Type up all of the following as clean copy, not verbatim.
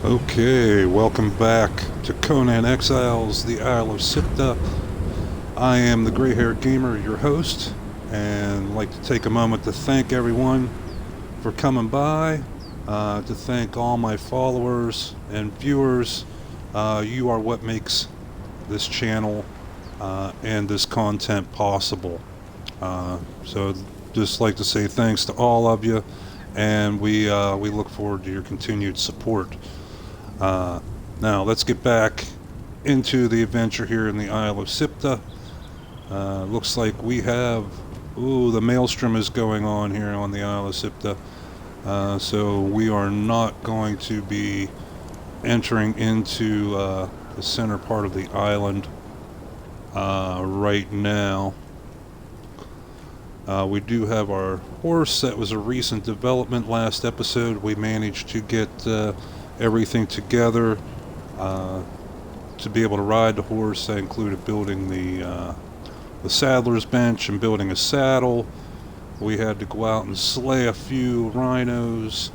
Okay, welcome back to Conan Exiles, the Isle of SIPTAH. I am the gray-haired gamer, your host, and I'd like to take a moment to thank everyone for coming by, to thank all my followers and viewers. You are what makes this channel and this content possible. So just like to say thanks to all of you, and we look forward to your continued support. Now let's get back into the adventure here in the Isle of SIPTAH. Looks like we have, the maelstrom is going on here on the Isle of SIPTAH. So we are not going to be entering into the center part of the island right now. We do have our horse. That was a recent development. Last episode we managed to get everything together to be able to ride the horse. That included building the saddler's bench and building a saddle. We had to go out and slay a few rhinos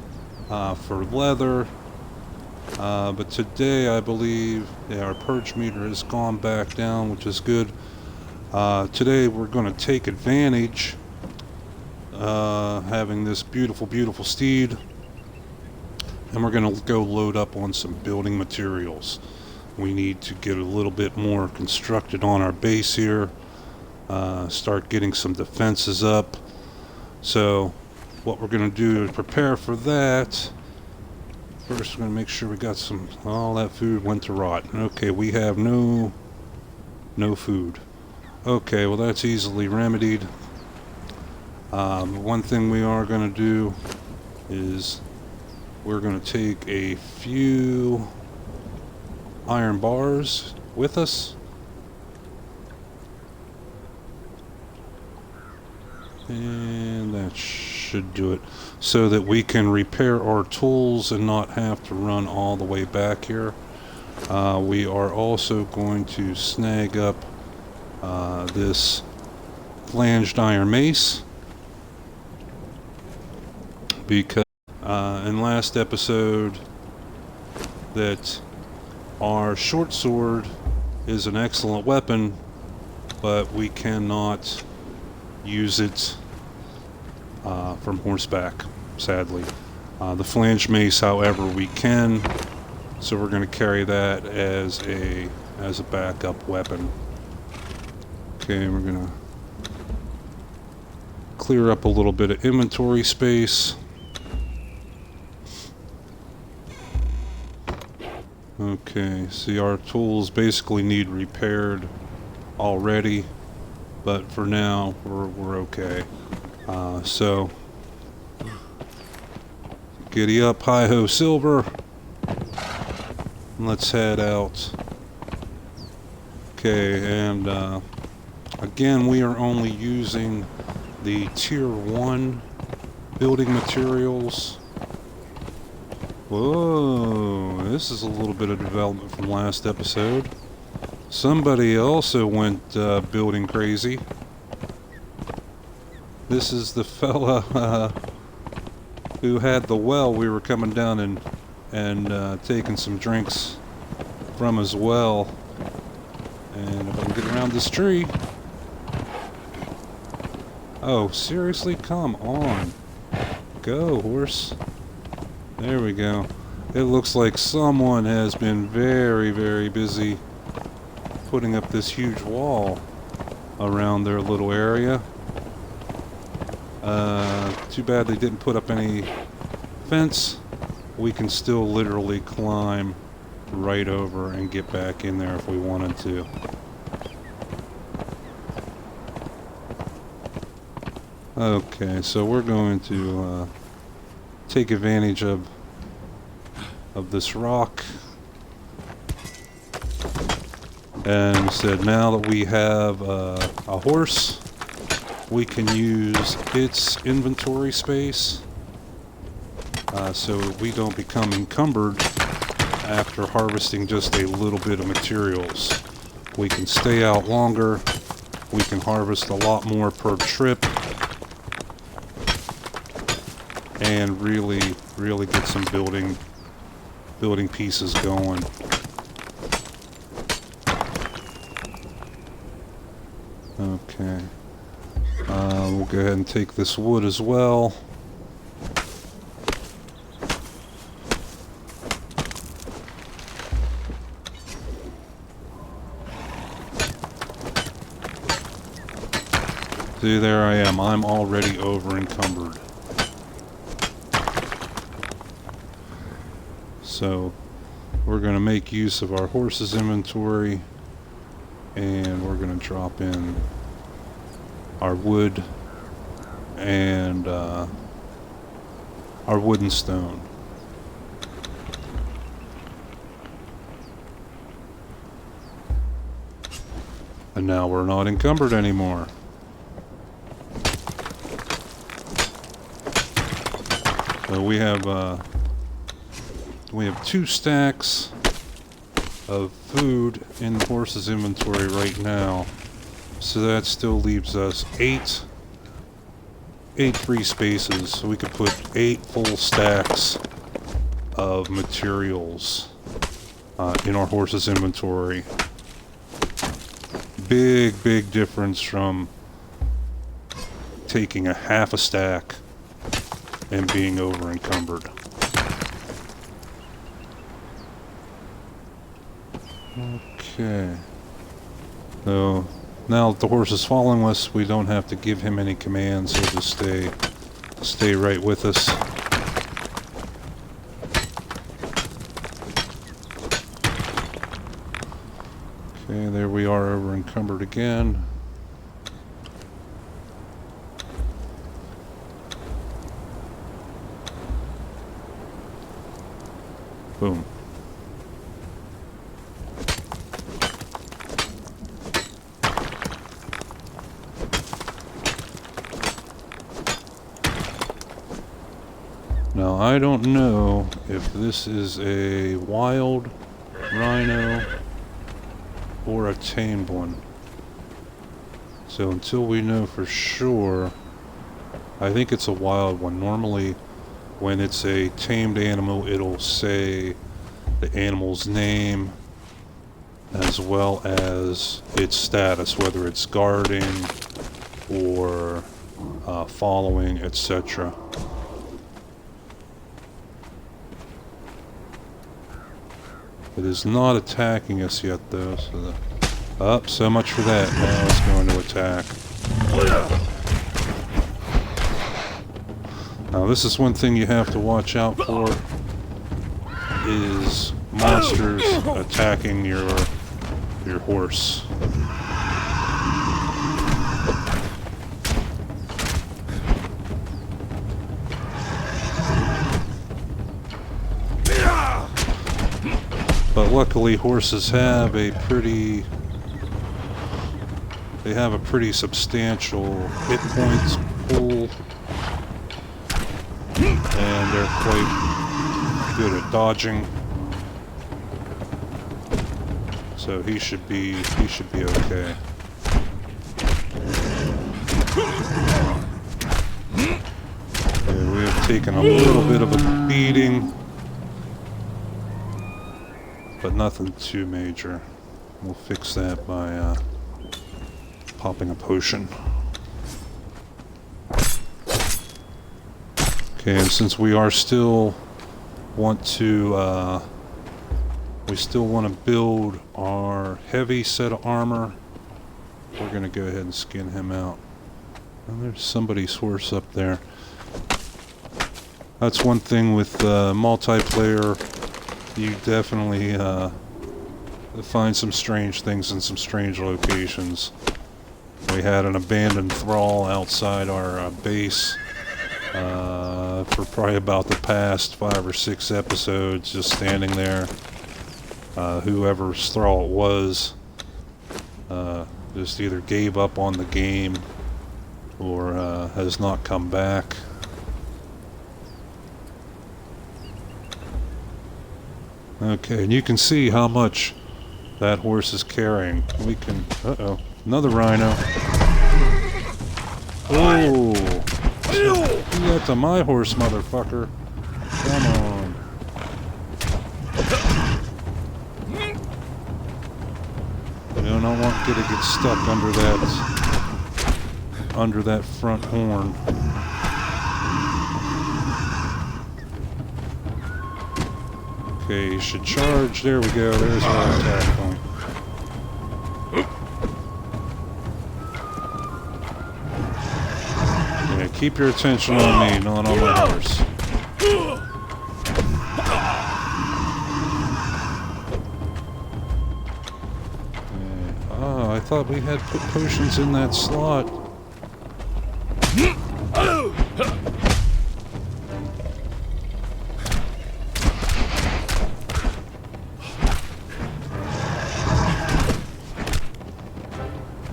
for leather. But today I believe our purge meter has gone back down, which is good. Today we're going to take advantage having this beautiful steed, and we're going to go load up on some building materials. We need to get a little bit more constructed on our base here, start getting some defenses up. So what we're going to do to prepare for that, first we're going to make sure we got some, all that food went to rot. Okay, we have no food. Okay, well that's easily remedied. One thing we are going to do is we're going to take a few iron bars with us. And that should do it, so that we can repair our tools and not have to run all the way back here. We are also going to snag up this flanged iron mace, because in last episode that our short sword is an excellent weapon, but we cannot use it from horseback, sadly. The flanged mace, however, we can, so we're going to carry that as a backup weapon. Okay, we're going to clear up a little bit of inventory space. Okay, see, our tools basically need repaired already, but for now we're okay. So giddy up, hi ho silver, let's head out. Okay, and again, we are only using the tier 1 building materials. Whoa, this is a little bit of development from last episode. Somebody also went building crazy. This is the fella who had the well. We were coming down and taking some drinks from his well. And if I can get around this tree. Oh, seriously? Come on. Go, horse. There we go. It looks like someone has been very busy putting up this huge wall around their little area. Too bad they didn't put up any fence. We can still literally climb right over and get back in there if we wanted to. Okay, so we're going to take advantage of this rock, and said now that we have a horse, we can use its inventory space, so we don't become encumbered after harvesting just a little bit of materials. We can stay out longer, we can harvest a lot more per trip, and really get some building building pieces going. Okay. We'll go ahead and take this wood as well. See, there I am. I'm already over encumbered. So we're going to make use of our horse's inventory, and we're going to drop in our wood and our wood and stone. And now we're not encumbered anymore. So we have 2 stacks of food in the horse's inventory right now. So that still leaves us 8 free spaces. So we could put 8 full stacks of materials in our horse's inventory. Big difference from taking a half a stack and being over encumbered. Okay. So now that the horse is following us, we don't have to give him any commands. He'll just stay right with us. Okay, there we are, over encumbered again. Boom. Now, I don't know if this is a wild rhino or a tamed one. So until we know for sure, I think it's a wild one. Normally, when it's a tamed animal, it'll say the animal's name as well as its status, whether it's guarding or following, etc. It is not attacking us yet, though. So so much for that. Now it's going to attack. Now, this is one thing you have to watch out for, is monsters attacking your horse. But luckily, horses have a pretty substantial hit points pool, and they're quite good at dodging. So he should be okay. Okay, we have taken a little bit of a beating, but nothing too major. We'll fix that by popping a potion. Okay, and since we are still want to build our heavy set of armor, we're gonna go ahead and skin him out. And there's somebody's horse up there. That's one thing with multiplayer. You definitely find some strange things in some strange locations. We had an abandoned thrall outside our base for probably about the past 5 or 6 episodes, just standing there. Whoever's thrall it was just either gave up on the game or has not come back. Okay, and you can see how much that horse is carrying. We can... Uh-oh. Another rhino. Oh! You got to my horse, motherfucker. Come on. get it gets stuck under that front horn. Okay, he should charge. There we go. There's our attack point. Yeah, keep your attention on me, not on my horse. I thought we had put potions in that slot.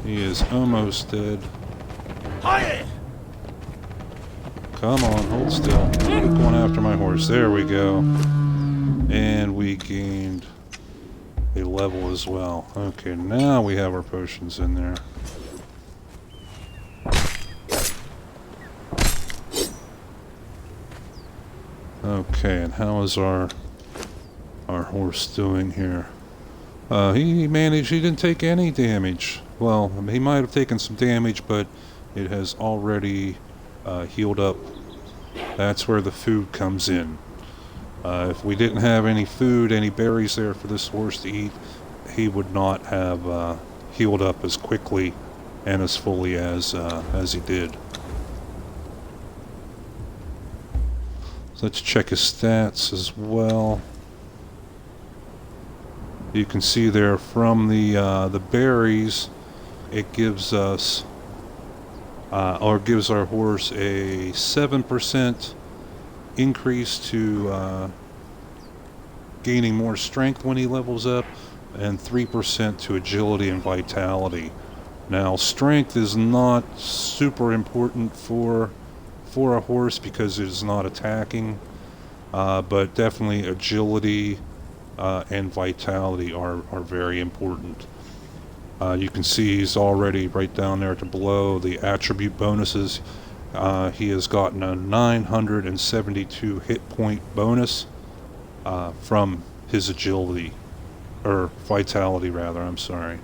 He is almost dead. Come on, hold still. Keep going after my horse. There we go. And we gained a level as well. Okay, now we have our potions in there. Okay, and how is our horse doing here? He didn't take any damage. Well, he might have taken some damage, but it has already healed up. That's where the food comes in. If we didn't have any food, any berries there for this horse to eat, he would not have healed up as quickly and as fully as he did. So let's check his stats as well. You can see there from the berries, it gives us or gives our horse a 7% increase to gaining more strength when he levels up, and 3% to agility and vitality. Now, strength is not super important for a horse because it is not attacking, but definitely agility and vitality are very important. You can see he's already right down there to below the attribute bonuses. He has gotten a 972 hit point bonus from his agility, or vitality rather, I'm sorry.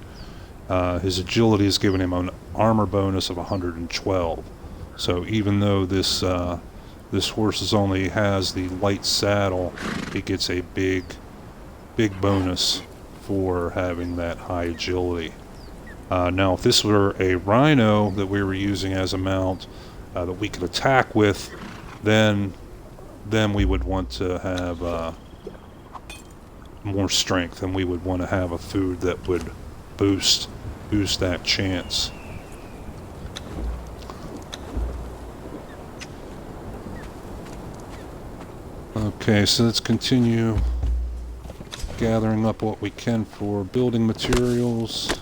His agility has given him an armor bonus of 112. So even though this horse only has the light saddle, he gets a big bonus for having that high agility. Now, if this were a rhino that we were using as a mount that we could attack with, then we would want to have more strength, and we would want to have a food that would boost that chance. Okay, so let's continue gathering up what we can for building materials.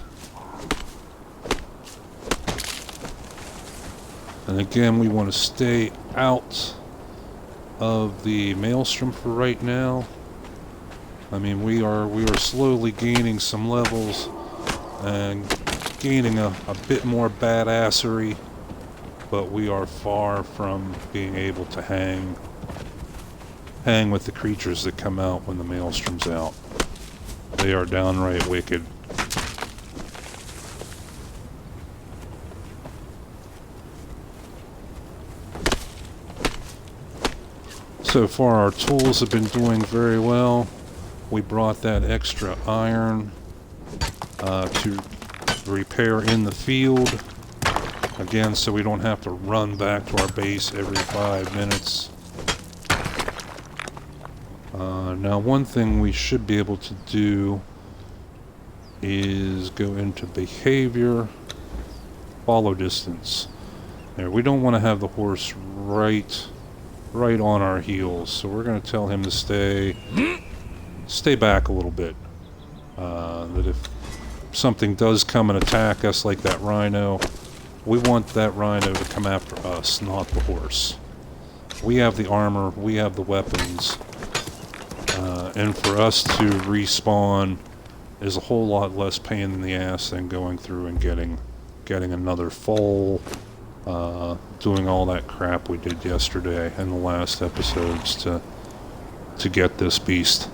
And again, we want to stay out of the maelstrom for right now. I mean, we are slowly gaining some levels and gaining a bit more badassery, but we are far from being able to hang with the creatures that come out when the maelstrom's out. They are downright wicked. So far our tools have been doing very well. We brought that extra iron to repair in the field, again, so we don't have to run back to our base every 5 minutes. Now, one thing we should be able to do is go into behavior, follow distance. There, we don't want to have the horse right on our heels, so we're going to tell him to stay back a little bit. That if something does come and attack us like that rhino, we want that rhino to come after us, not the horse. We have the armor, we have the weapons, and for us to respawn is a whole lot less pain in the ass than going through and getting another foal, doing all that crap we did yesterday in the last episodes to get this beast.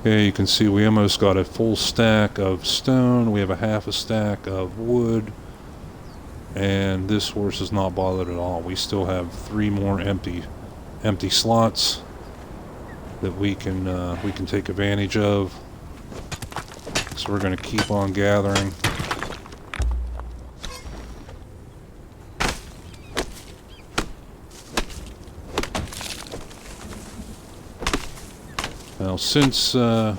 Okay, you can see we almost got a full stack of stone. We have a half a stack of wood. And this horse is not bothered at all. We still have 3 more empty slots that we can take advantage of. So we're going to keep on gathering. Now, since the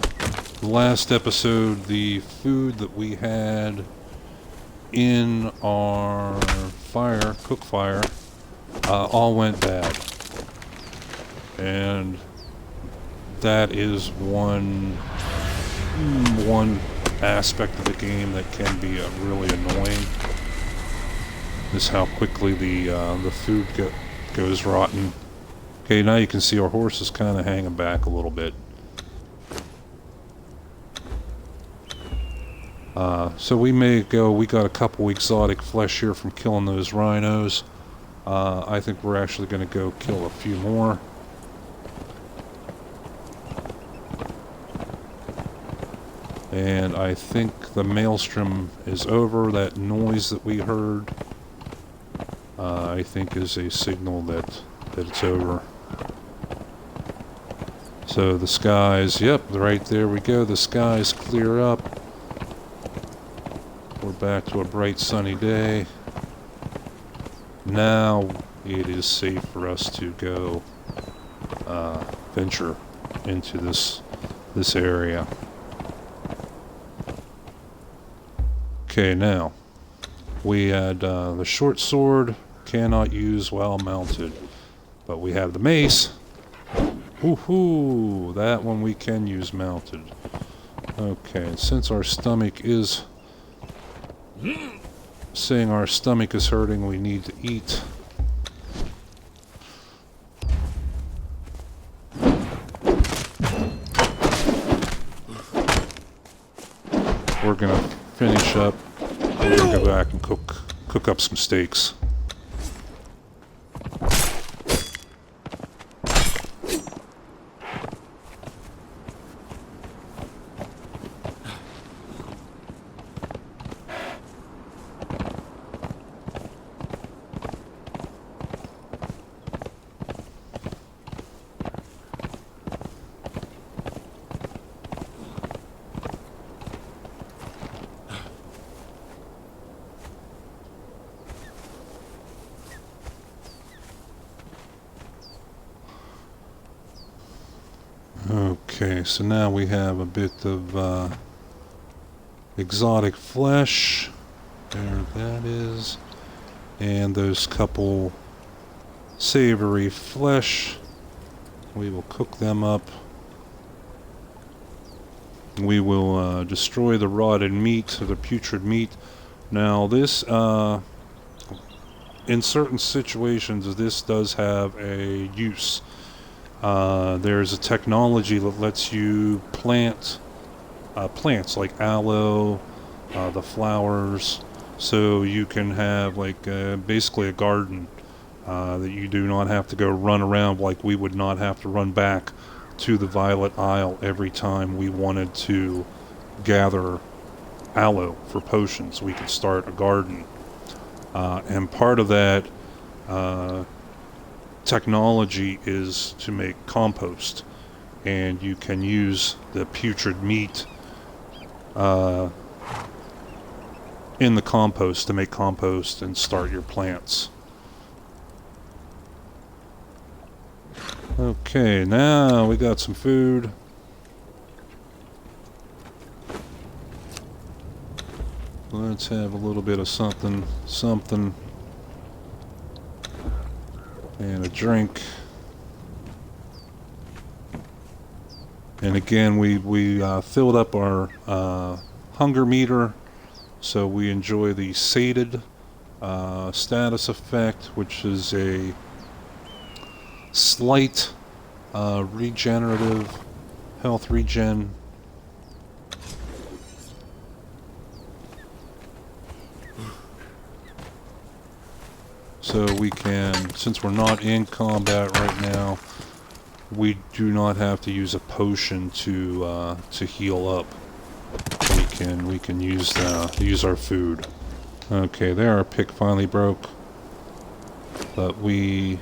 last episode, the food that we had in our cook fire, all went bad. And that is one aspect of the game that can be really annoying. Is how quickly the food goes rotten. Okay, now you can see our horse is kind of hanging back a little bit. So we got a couple exotic flesh here from killing those rhinos. I think we're actually going to go kill a few more. And I think the maelstrom is over. That noise that we heard, I think is a signal that it's over. So the skies, yep, right there we go. The skies clear up. We're back to a bright sunny day. Now it is safe for us to go venture into this area. Okay, now we had the short sword, cannot use while mounted, but we have the mace. Woohoo! That one we can use mounted. Okay, and since our stomach is saying our stomach is hurting, we need to eat. We're gonna finish up. We're gonna go back and cook up some steaks. Okay, so now we have a bit of exotic flesh. There that is. And those couple savory flesh. We will cook them up. We will destroy the rotted meat, or the putrid meat. Now this, in certain situations, this does have a use. There's a technology that lets you plant plants like aloe, the flowers, so you can have like basically a garden that you do not have to go run around like we would not have to run back to the violet isle every time we wanted to gather aloe for potions. We could start a garden, and part of that technology is to make compost, and you can use the putrid meat in the compost to make compost and start your plants. Okay, now we got some food. Let's have a little bit of something and a drink. And again, we filled up our hunger meter, so we enjoy the sated status effect, which is a slight regenerative health regen. So we can, since we're not in combat right now, we do not have to use a potion to heal up. We can use our food. Okay, there our pick finally broke, but we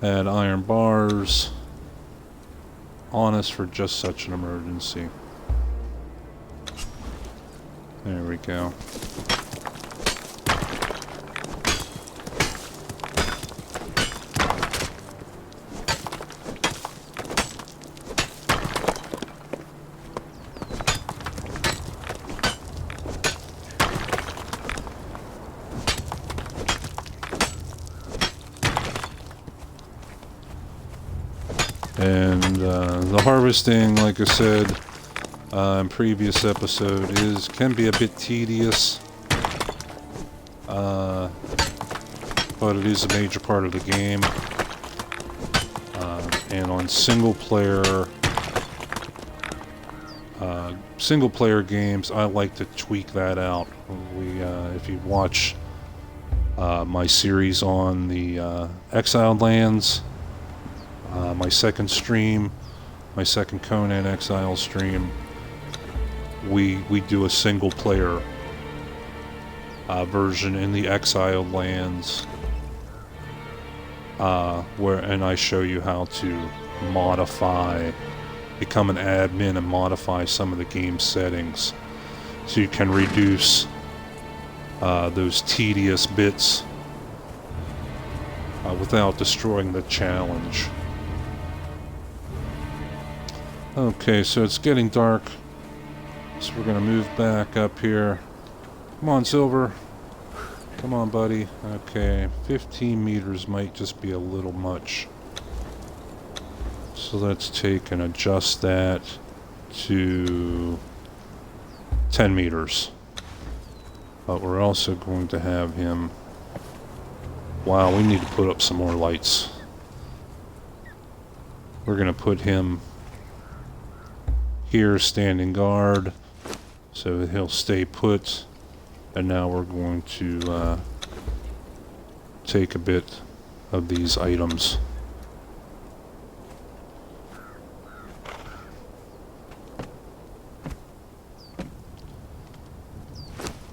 had iron bars on us for just such an emergency. There we go. And the harvesting, like I said in previous episode, can be a bit tedious, but it is a major part of the game. And on single player games, I like to tweak that out. If you watch my series on the Exiled Lands, my second Conan Exiles stream, we do a single player version in the Exiled Lands, and I show you how to become an admin and modify some of the game settings so you can reduce those tedious bits without destroying the challenge. Okay, so it's getting dark, so we're going to move back up here. Come on, Silver. Come on, buddy. Okay, 15 meters might just be a little much. So let's take and adjust that to 10 meters. But we're also going to have him... Wow, we need to put up some more lights. We're going to put him here standing guard, so he'll stay put. And now we're going to take a bit of these items.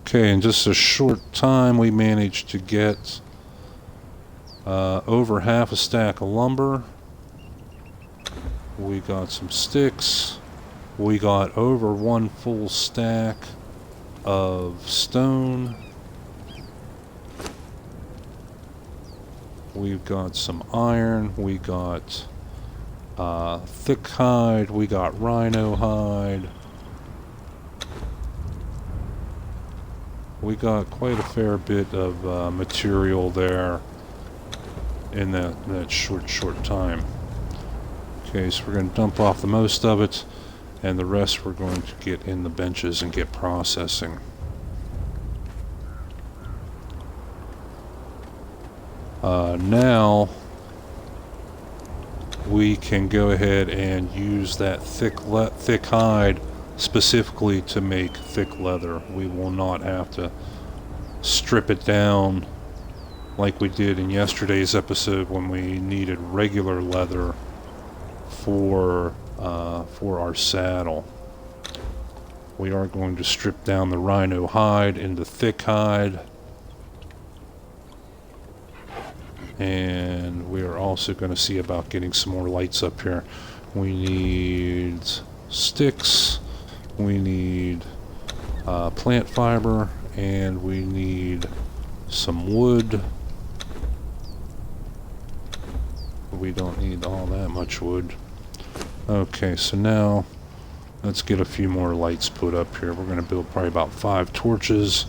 Okay, in just a short time we managed to get over half a stack of lumber. We got some sticks. We got over one full stack of stone. We've got some iron. We got thick hide. We got rhino hide. We got quite a fair bit of material there in that short time. Okay, so we're going to dump off the most of it, and the rest we're going to get in the benches and get processing. Now we can go ahead and use that thick hide specifically to make thick leather. We will not have to strip it down like we did in yesterday's episode when we needed regular leather for our saddle. We are going to strip down the rhino hide into thick hide, and we are also going to see about getting some more lights up here. We need sticks, we need plant fiber, and we need some wood. We don't need all that much wood. Okay, so now let's get a few more lights put up here. We're going to build probably about 5 torches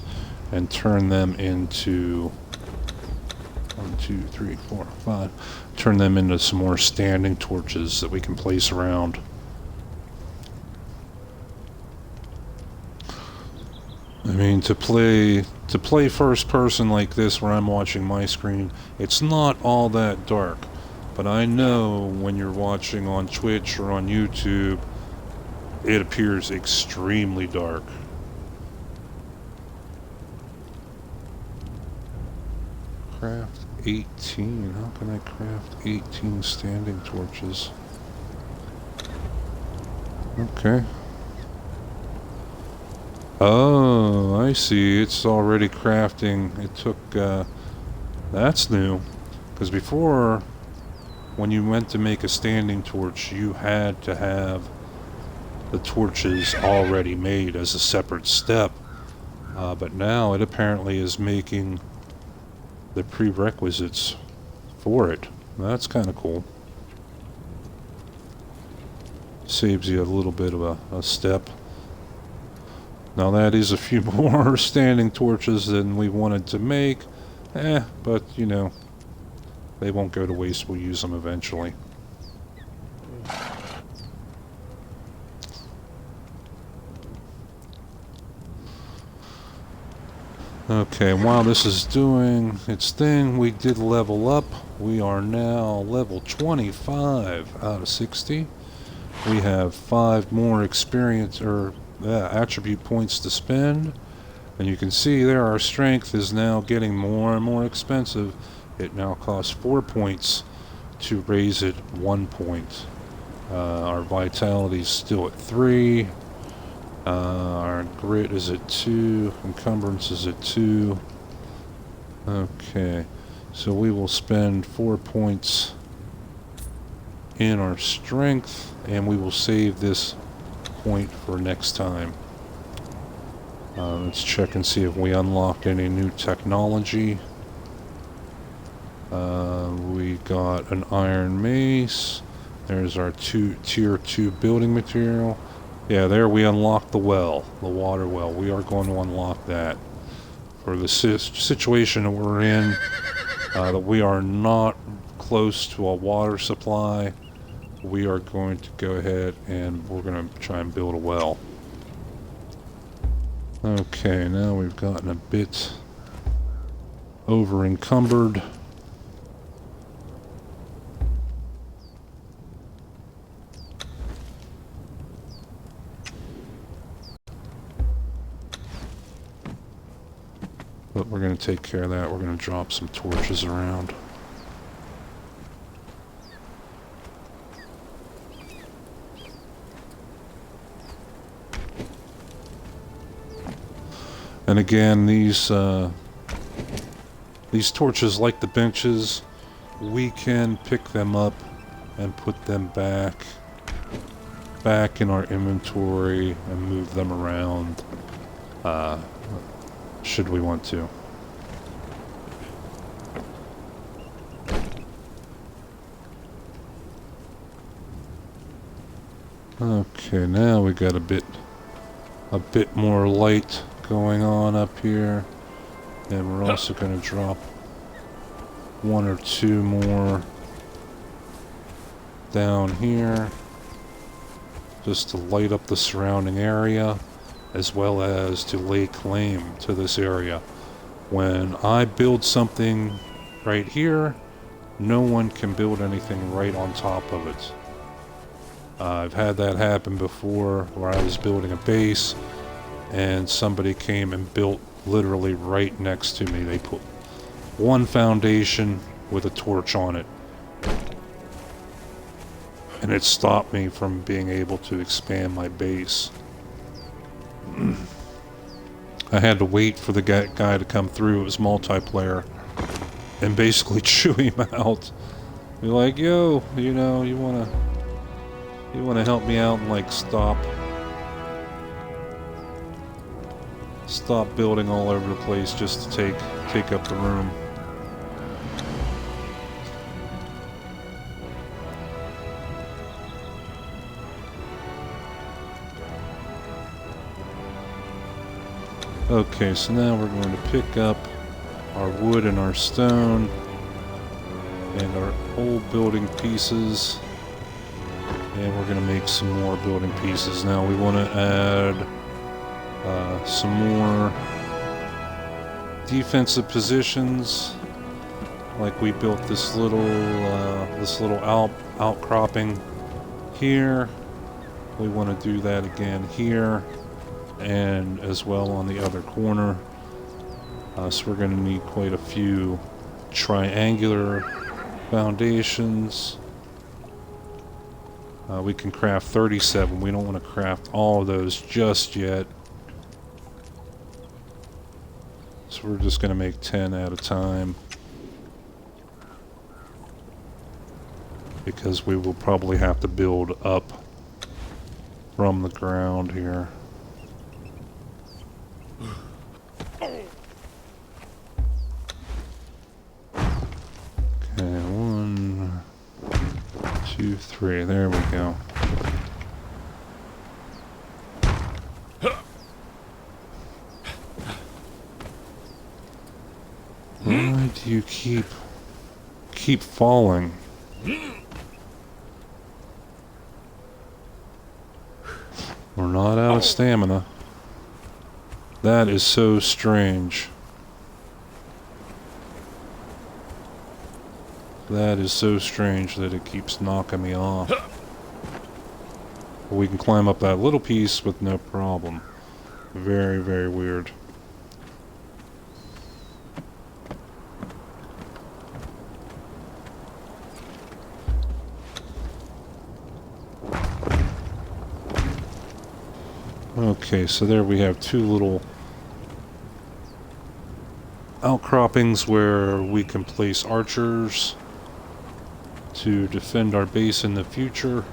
and turn them into 1, 2, 3, 4, 5. Turn them into some more standing torches that we can place around. I mean, to play first person like this where I'm watching my screen, it's not all that dark. But I know when you're watching on Twitch or on YouTube, it appears extremely dark. Craft 18. How can I craft 18 standing torches? Okay. Oh, I see. It's already crafting. It took, that's new. Because before, when you went to make a standing torch, you had to have the torches already made as a separate step. But now it apparently is making the prerequisites for it. That's kind of cool. Saves you a little bit of a step. Now that is a few more standing torches than we wanted to make. But you know, they won't go to waste. We'll use them eventually. Okay, while this is doing its thing, we did level up. We are now level 25 out of 60. We have 5 more experience or attribute points to spend. And you can see there our strength is now getting more and more expensive. It now costs 4 points to raise it 1 point. Our vitality is still at 3. Our grit is at 2. Encumbrance is at 2. Okay, so we will spend 4 points in our strength, and we will save this point for next time. Let's check and see if we unlocked any new technology. We got an iron mace. There's our tier 2 building material. Yeah, there we unlocked the well, the water well. We are going to unlock that. For the situation that we're in, that we are not close to a water supply, we are going to go ahead and we're going to try and build a well. Okay, now we've gotten a bit over encumbered. But we're going to take care of that. We're going to drop some torches around. And again, these torches, like the benches, we can pick them up and put them back in our inventory and move them around. Should we want to. Okay, now we got a bit more light going on up here, and we're also going to drop 1 or 2 more down here just to light up the surrounding area, as well as to lay claim to this area. When I build something right here, no one can build anything right on top of it. I've had that happen before, where I was building a base and somebody came and built literally right next to me. They put one foundation with a torch on it, and it stopped me from being able to expand my base. I had to wait for the guy to come through. It was multiplayer, and basically chew him out. Be like, yo, you know, you wanna help me out and like stop building all over the place just to take up the room. Okay, so now we're going to pick up our wood and our stone and our old building pieces, and we're going to make some more building pieces. Now we want to add some more defensive positions. Like we built this little outcropping here. We want to do that again here, and as well on the other corner. So we're going to need quite a few triangular foundations. We can craft 37. We don't want to craft all of those just yet. So we're just going to make 10 at a time. Because we will probably have to build up from the ground here. Okay, 1, 2, 3. There we go. Why do you keep falling? We're not out of stamina. That is so strange. That is so strange that it keeps knocking me off. But we can climb up that little piece with no problem. Very, very weird. Okay, so there we have two little outcroppings where we can place archers to defend our base in the future.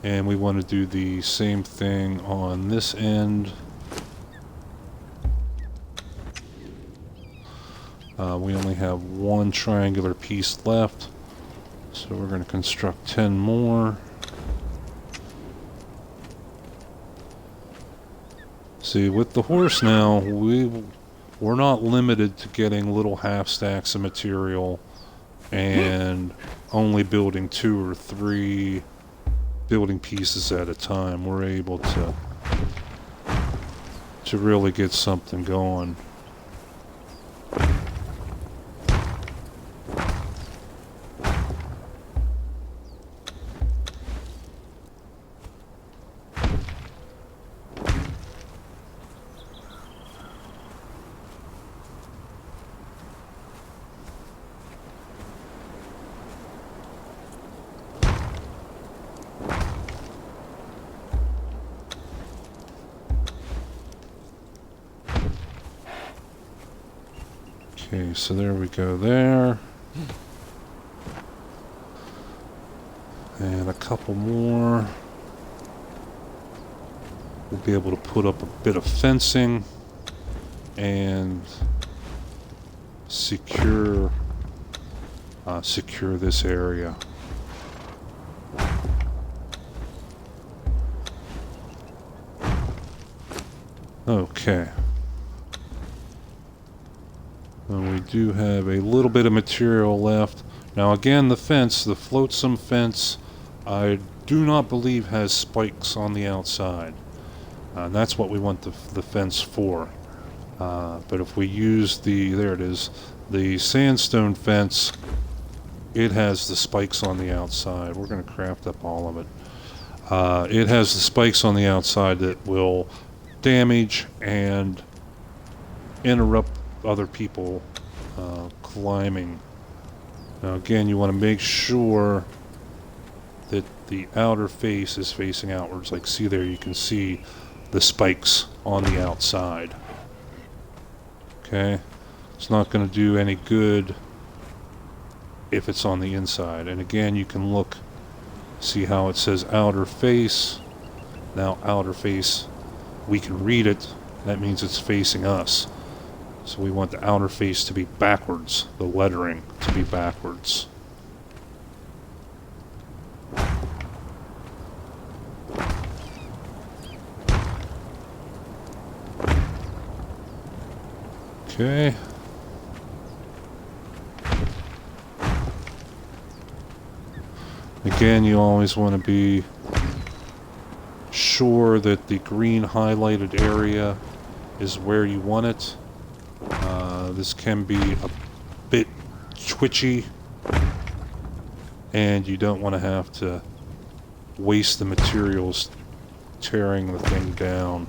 And we want to do the same thing on this end. We only have one triangular piece left, so we're going to construct 10 more. See, with the horse now, we're not limited to getting little half stacks of material and only building 2 or 3 building pieces at a time. We're able to really get something going. Okay, so there we go there. And a couple more. We'll be able to put up a bit of fencing and secure this area. Okay. And we do have a little bit of material left. Now again, the fence, the flotsam fence, I do not believe has spikes on the outside. And that's what we want the fence for. But if we use there it is, the sandstone fence, it has the spikes on the outside. We're going to craft up all of it. It has the spikes on the outside that will damage and interrupt other people climbing. Now again, you want to make sure that the outer face is facing outwards. Like, see there, you can see the spikes on the outside. Okay, it's not going to do any good if it's on the inside. And again, you can look, see how it says outer face. Now outer face, we can read it. That means it's facing us. So we want the outer face to be backwards, the lettering to be backwards. Okay. Again, you always want to be sure that the green highlighted area is where you want it. This can be a bit twitchy, and you don't want to have to waste the materials tearing the thing down.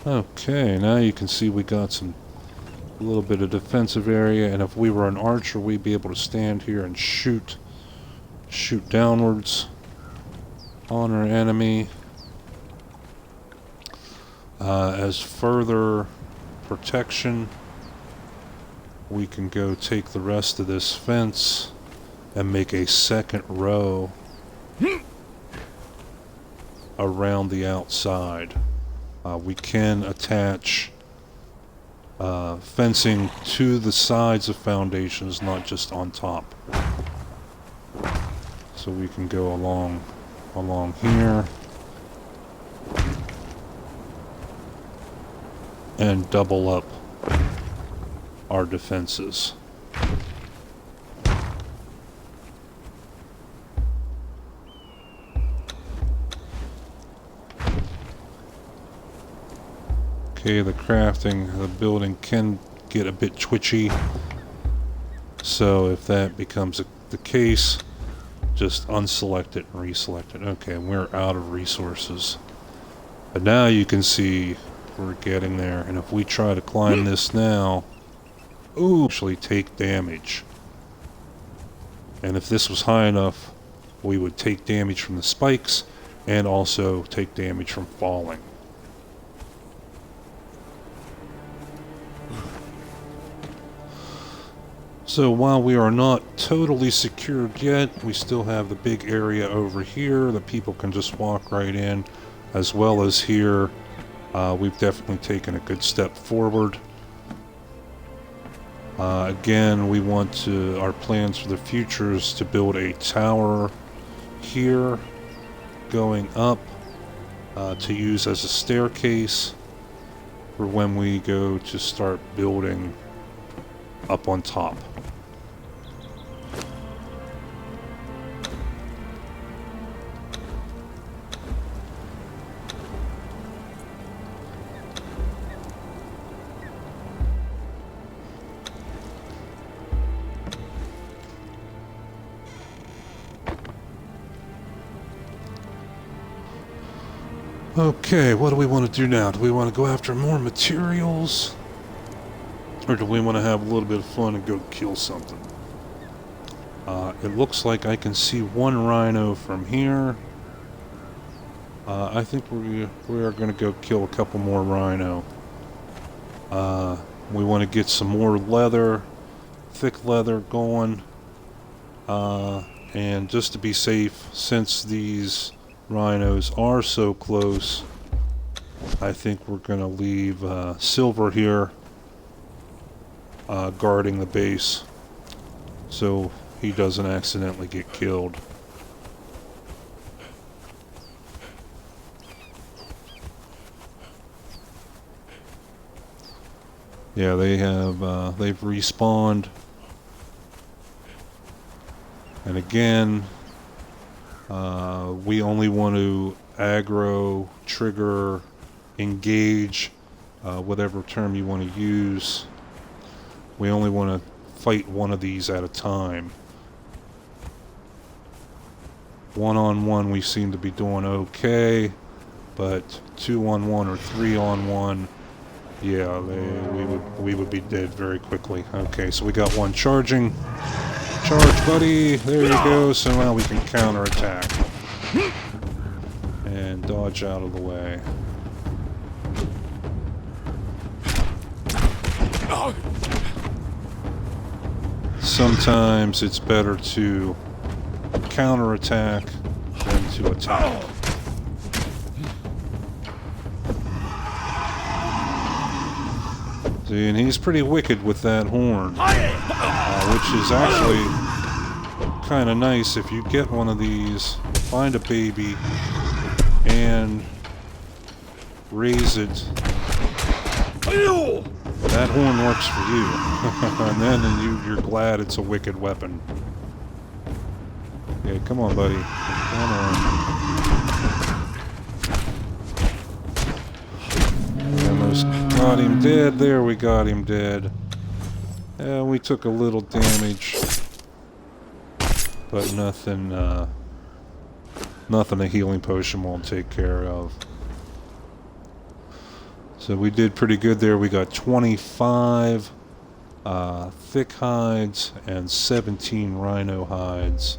Okay, now you can see we got a little bit of defensive area, and if we were an archer, we'd be able to stand here and shoot downwards on our enemy. As further protection, we can go take the rest of this fence and make a second row around the outside. We can attach fencing to the sides of foundations, not just on top. So we can go along here and double up our defenses. Okay, the crafting, the building can get a bit twitchy, so if that becomes the case, just unselect it and reselect it. Okay, we're out of resources. But now you can see we're getting there, and if we try to climb this now, ooh, actually take damage. And if this was high enough, we would take damage from the spikes and also take damage from falling. So while we are not totally secured yet, we still have the big area over here that people can just walk right in, as well as here. We've definitely taken a good step forward. Again, we want to, our plans for the future is to build a tower here going up to use as a staircase for when we go to start building up on top. Okay, what do we want to do now? Do we want to go after more materials? Or do we want to have a little bit of fun and go kill something? It looks like I can see one rhino from here. I think we are going to go kill a couple more rhino. We want to get some more leather, thick leather going. And just to be safe, since these rhinos are so close, I think we're going to leave Silver here guarding the base so he doesn't accidentally get killed. Yeah, they have they've respawned, and again we only want to aggro, trigger, engage, whatever term you want to use. We only want to fight one of these at a time. One-on-one we seem to be doing okay, but 2-on-1 or 3-on-1, yeah, we would be dead very quickly. Okay, so we got one charging. Charge, buddy! There you go, so now we can counterattack. And dodge out of the way. Sometimes it's better to counterattack than to attack. See, and he's pretty wicked with that horn, which is actually kind of nice. If you get one of these, find a baby and raise it, that horn works for you. And then you're glad it's a wicked weapon. Okay, come on, buddy. Come on. Almost got him dead. There, we got him dead. Yeah, we took a little damage, but nothing a healing potion won't take care of. So we did pretty good there. We got 25 thick hides and 17 rhino hides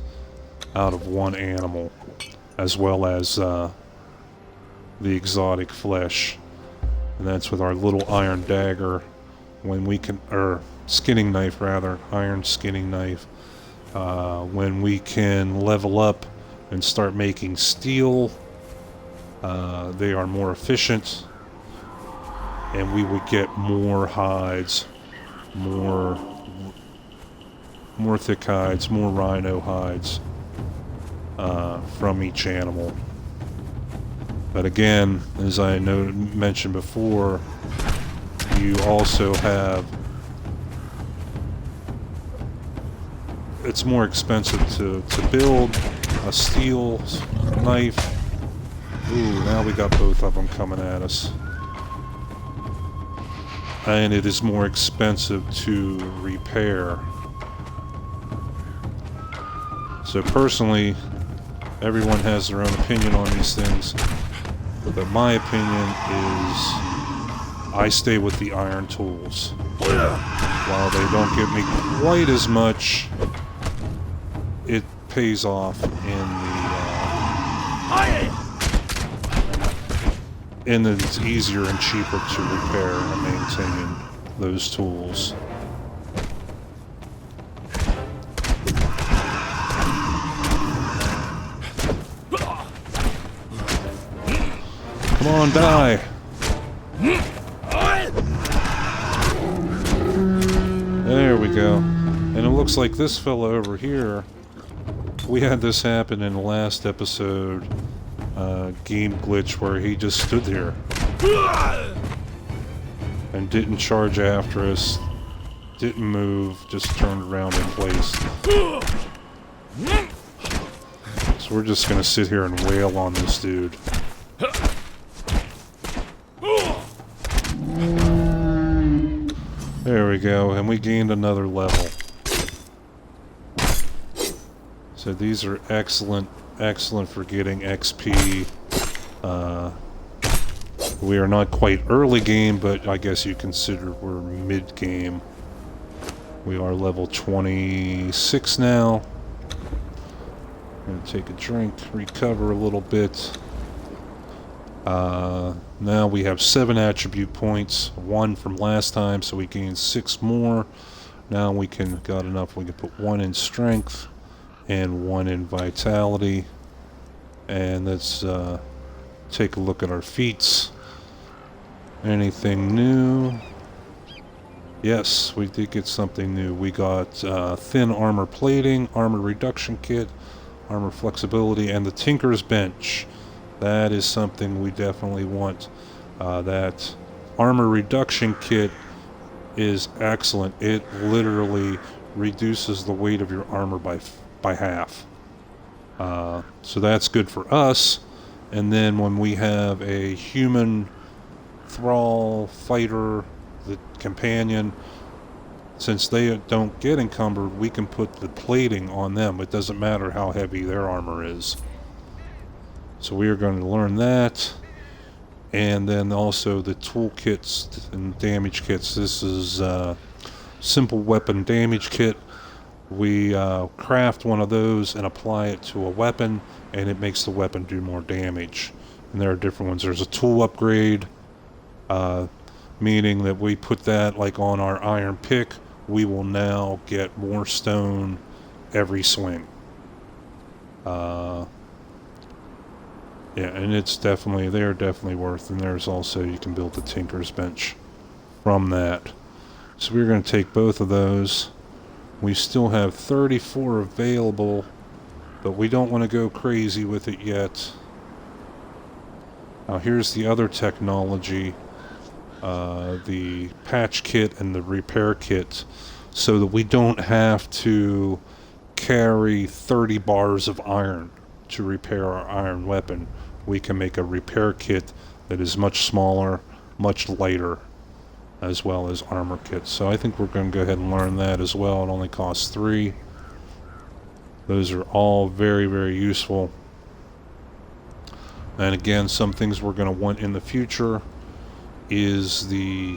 out of one animal, as well as the exotic flesh. And that's with our little iron dagger, when we can, or skinning knife rather, iron skinning knife. When we can level up and start making steel, they are more efficient, and we would get more hides, more thick hides, more rhino hides from each animal. But again, as I mentioned before, you also have, it's more expensive to build a steel knife. Ooh, now we got both of them coming at us. And it is more expensive to repair. So personally, everyone has their own opinion on these things, but my opinion is I stay with the iron tools. While they don't give me quite as much, it pays off in that it's easier and cheaper to repair and maintain those tools. Come on, die! There we go. And it looks like this fella over here, we had this happen in the last episode, game glitch, where he just stood there and didn't charge after us, didn't move, just turned around in place. So we're just gonna sit here and wail on this dude. There we go, and we gained another level. So these are excellent for getting XP. We are not quite early game, but I guess you consider we're mid game. We are level 26 now. Gonna take a drink, recover a little bit. Now we have 7 attribute points, 1 from last time, so we gained 6 more. Now we got enough, we can put 1 in strength and 1 in vitality. And let's take a look at our feats. Anything new? Yes, we did get something new. We got thin armor plating, armor reduction kit, armor flexibility, and the Tinker's Bench. That is something we definitely want. That armor reduction kit is excellent. It literally reduces the weight of your armor by half. So that's good for us. And then when we have a human thrall fighter, the companion, since they don't get encumbered, we can put the plating on them. It doesn't matter how heavy their armor is. So we are going to learn that. And then also the toolkits and damage kits. This is simple weapon damage kit. We craft one of those and apply it to a weapon, and it makes the weapon do more damage. And there are different ones. There's a tool upgrade, meaning that we put that like on our iron pick, we will now get more stone every swing. Yeah, and they're definitely worth, and there's also, you can build the Tinker's Bench from that. So we're going to take both of those. We still have 34 available, but we don't want to go crazy with it yet. Now here's the other technology, the patch kit and the repair kit, so that we don't have to carry 30 bars of iron to repair our iron weapon. We can make a repair kit that is much smaller, much lighter, as well as armor kits. So I think we're going to go ahead and learn that as well. It only costs 3. Those are all very, very useful. And again, some things we're going to want in the future. is the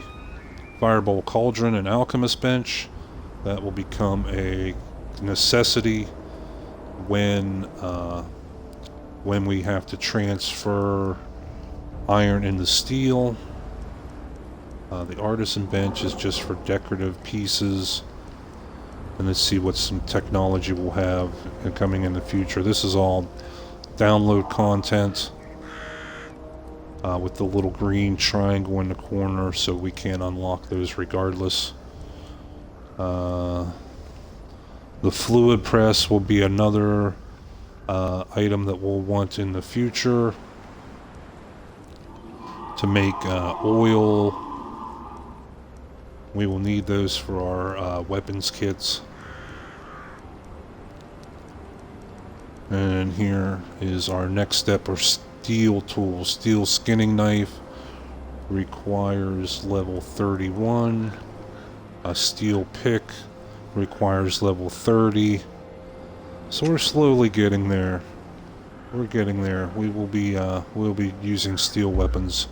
Firebolt Cauldron and Alchemist bench. That will become a necessity when we have to transfer iron into steel. The Artisan bench is just for decorative pieces. And let's see what some technology we'll have coming in the future. This is all download content with the little green triangle in the corner, so we can unlock those regardless. The fluid press will be another item that we'll want in the future to make oil. We will need those for our weapons kits. And here is our next step, or steel tools. Steel skinning knife requires level 31. A steel pick requires level 30. So we're slowly getting there. We're getting there. We'll be using steel weapons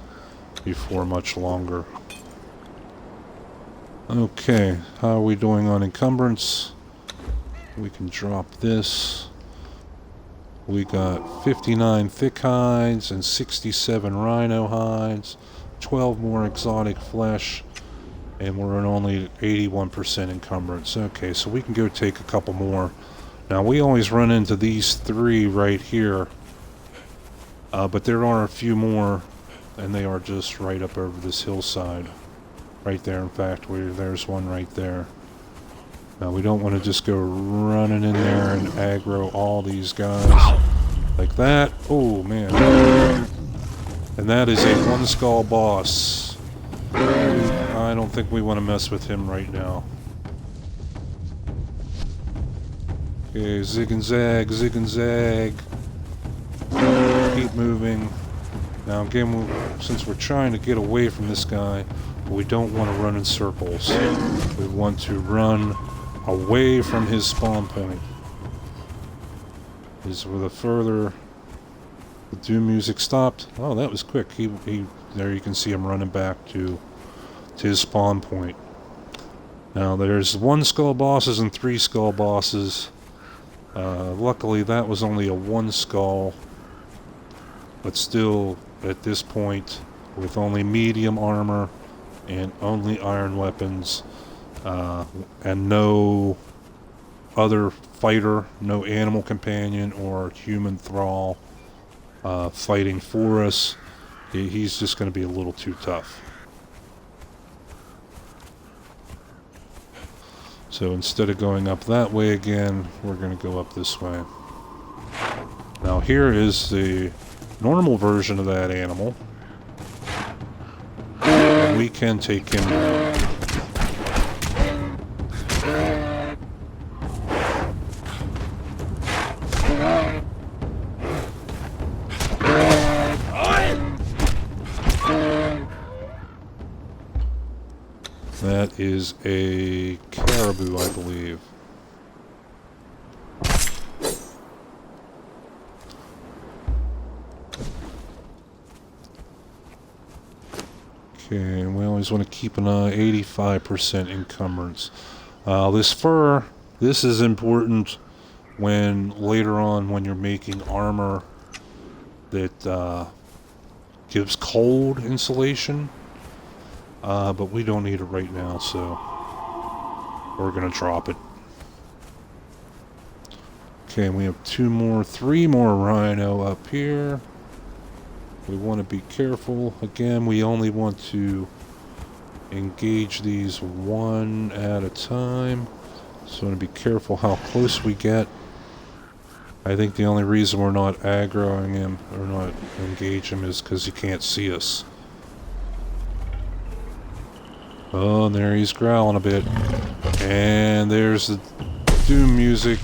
before much longer. Okay, how are we doing on encumbrance? We can drop this. We got 59 thick hides and 67 rhino hides, 12 more exotic flesh, and we're at only 81% encumbrance. Okay, so we can go take a couple more. Now, we always run into these three right here, but there are a few more, and they are just right up over this hillside. Right there, in fact, there's one right there. Now, we don't want to just go running in there and aggro all these guys like that. Oh, man. And that is a one skull boss. I don't think we want to mess with him right now. Okay, zig and zag, zig and zag. Keep moving. Now, again, since we're trying to get away from this guy, we don't want to run in circles. We want to run away from his spawn point. Is with a further... The doom music stopped. Oh, that was quick. He there you can see him running back to his spawn point. Now there's one skull bosses and three skull bosses. Luckily that was only a one skull, but still at this point with only medium armor and only iron weapons, and no other fighter, no animal companion or human thrall fighting for us, he's just going to be a little too tough. So instead of going up that way again, we're going to go up this way. Now here is the normal version of that animal. And we can take him down. That is a caribou, I believe. Okay, we always want to keep an eye, 85% encumbrance. This fur, this is important when later on when you're making armor that gives cold insulation. But we don't need it right now, so we're gonna drop it. Okay, we have three more rhino up here. We want to be careful. Again, we only want to engage these one at a time. So we want to be careful how close we get. I think the only reason we're not aggroing him or not engage him is because he can't see us. Oh, and there he's growling a bit. And there's the doom music.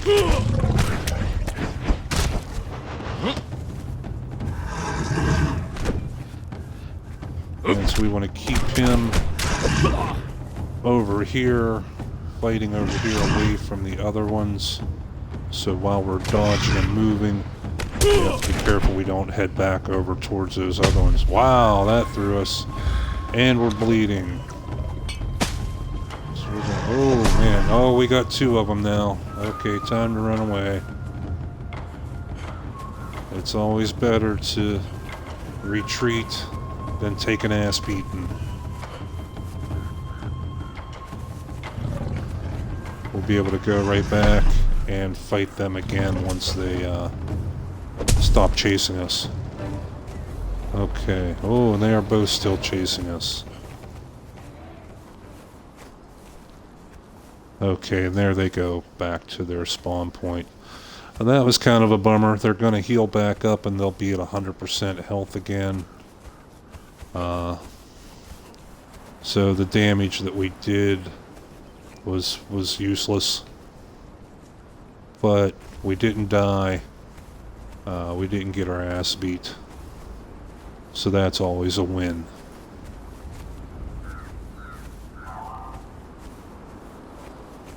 And so we want to keep him over here, fighting over here away from the other ones. So while we're dodging and moving, we have to be careful we don't head back over towards those other ones. Wow, that threw us. And we're bleeding. So we're going, oh man, oh we got 2 of them now. Okay, time to run away. It's always better to retreat than take an ass beating. We'll be able to go right back and fight them again once they stop chasing us. Okay. Oh, and they are both still chasing us. Okay, and there they go back to their spawn point. And that was kind of a bummer. They're going to heal back up and they'll be at 100% health again. So the damage that we did was useless. But we didn't die. We didn't get our ass beat. So that's always a win.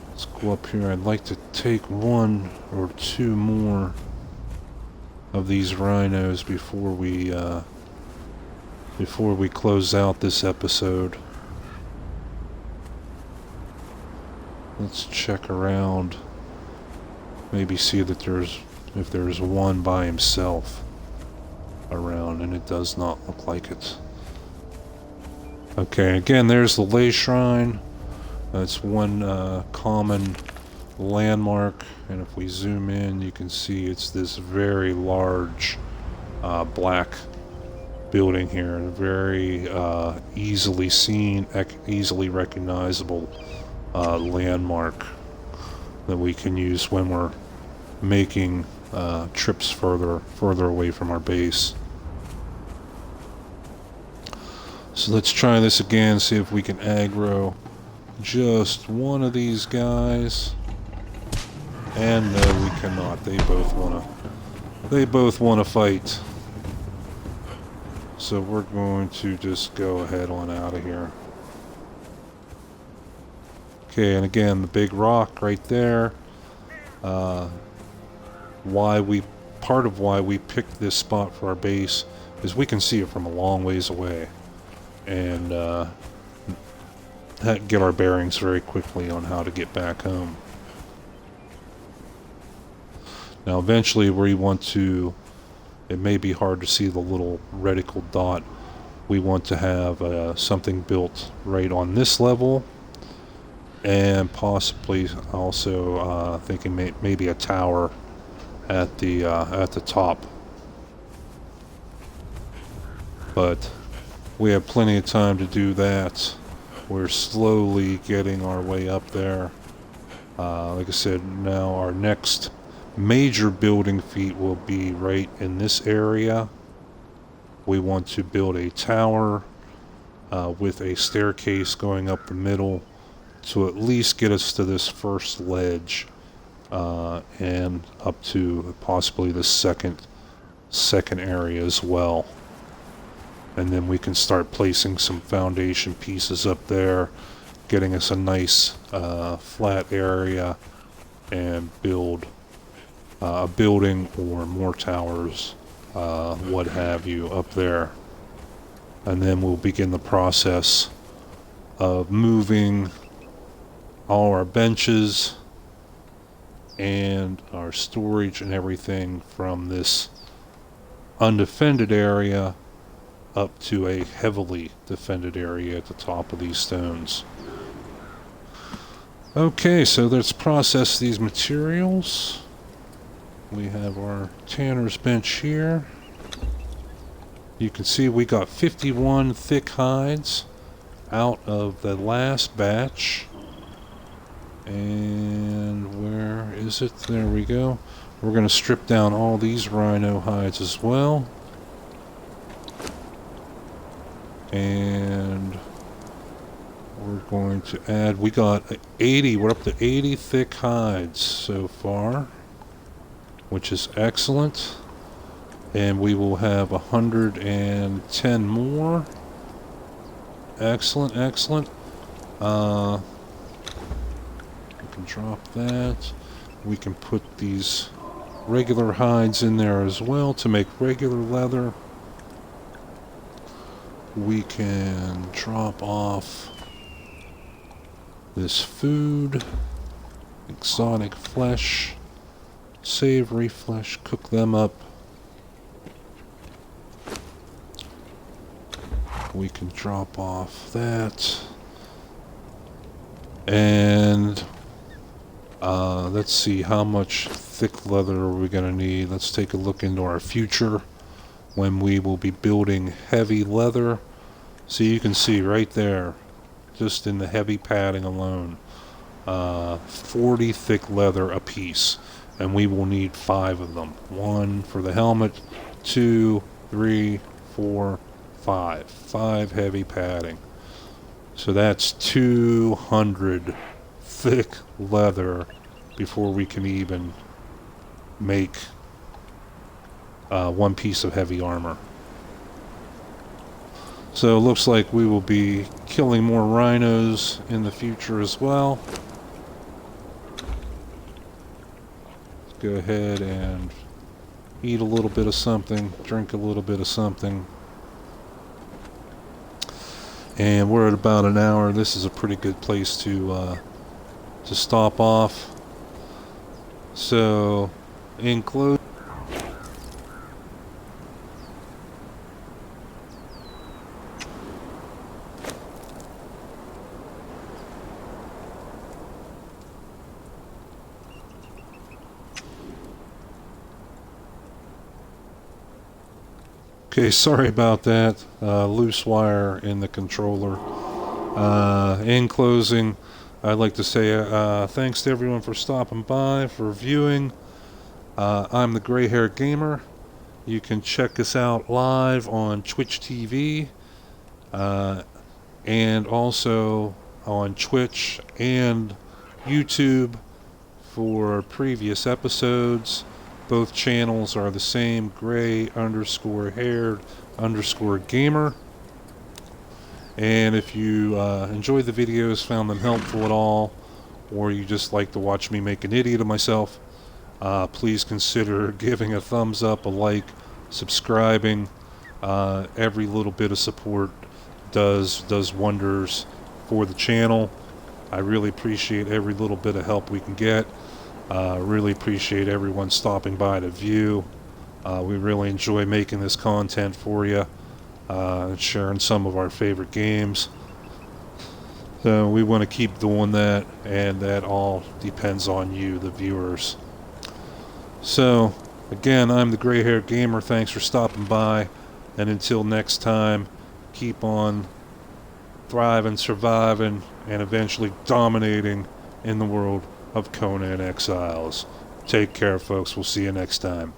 Let's go up here. I'd like to take 1 or 2 more of these rhinos before we close out this episode. Let's check around. Maybe see that if there's one by himself around, and it does not look like it. Okay, again, there's the Lay Shrine. That's one common landmark, and if we zoom in, you can see it's this very large black building here, and very easily seen, easily recognizable landmark that we can use when we're making trips further away from our base. So let's try this again, see if we can aggro just one of these guys. And no, we cannot. They both wanna fight. So we're going to just go ahead on out of here. Okay, and again, the big rock right there. Part of why we picked this spot for our base is we can see it from a long ways away, and get our bearings very quickly on how to get back home. Now, eventually, where you want to, it may be hard to see the little reticle dot. We want to have something built right on this level. And possibly also thinking maybe a tower at the top. But we have plenty of time to do that. We're slowly getting our way up there. Like I said, now our next major building feat will be right in this area. We want to build a tower with a staircase going up the middle to at least get us to this first ledge, and up to possibly the second area as well. And then we can start placing some foundation pieces up there, getting us a nice flat area, and build a building or more towers, what have you, up there. And then we'll begin the process of moving all our benches and our storage and everything from this undefended area up to a heavily defended area at the top of these stones. Okay, so let's process these materials. We have our tanner's bench here. You can see we got 51 thick hides out of the last batch. And where is it? There we go. We're going to strip down all these rhino hides as well. And we're going to add, we got 80, we're up to 80 thick hides so far, which is excellent. And we will have 110 more. Excellent, excellent. Drop that. We can put these regular hides in there as well to make regular leather. we can drop off this food, exotic flesh, savory flesh, cook them up. We can drop off that. And let's see, how much thick leather are we going to need? Let's take a look into our future when we will be building heavy leather. So you can see right there, just in the heavy padding alone, 40 thick leather a piece, and we will need 5 of them. 1 for the helmet, 2, 3, 4, 5. 5 heavy padding. So that's 200 thick leather before we can even make 1 piece of heavy armor. So it looks like we will be killing more rhinos in the future as well. Let's go ahead and eat a little bit of something, drink a little bit of something. And we're at about an hour. This is a pretty good place to stop off. So, in closing, okay, sorry about that. Loose wire in the controller. In closing, I'd like to say thanks to everyone for stopping by, for viewing. I'm the Gray Hair Gamer. You can check us out live on Twitch TV, and also on Twitch and YouTube for previous episodes. Both channels are the same, gray_haired_gamer. And if you enjoyed the videos, found them helpful at all, or you just like to watch me make an idiot of myself, please consider giving a thumbs up, a like, subscribing. Every little bit of support does wonders for the channel. I really appreciate every little bit of help we can get. Really appreciate everyone stopping by to view. We really enjoy making this content for you, and sharing some of our favorite games. So we want to keep doing that, and that all depends on you, the viewers. So again, I'm the Gray Hair Gamer. Thanks for stopping by, and until next time, keep on thriving, surviving, and eventually dominating in the world of Conan Exiles. Take care, folks. We'll see you next time.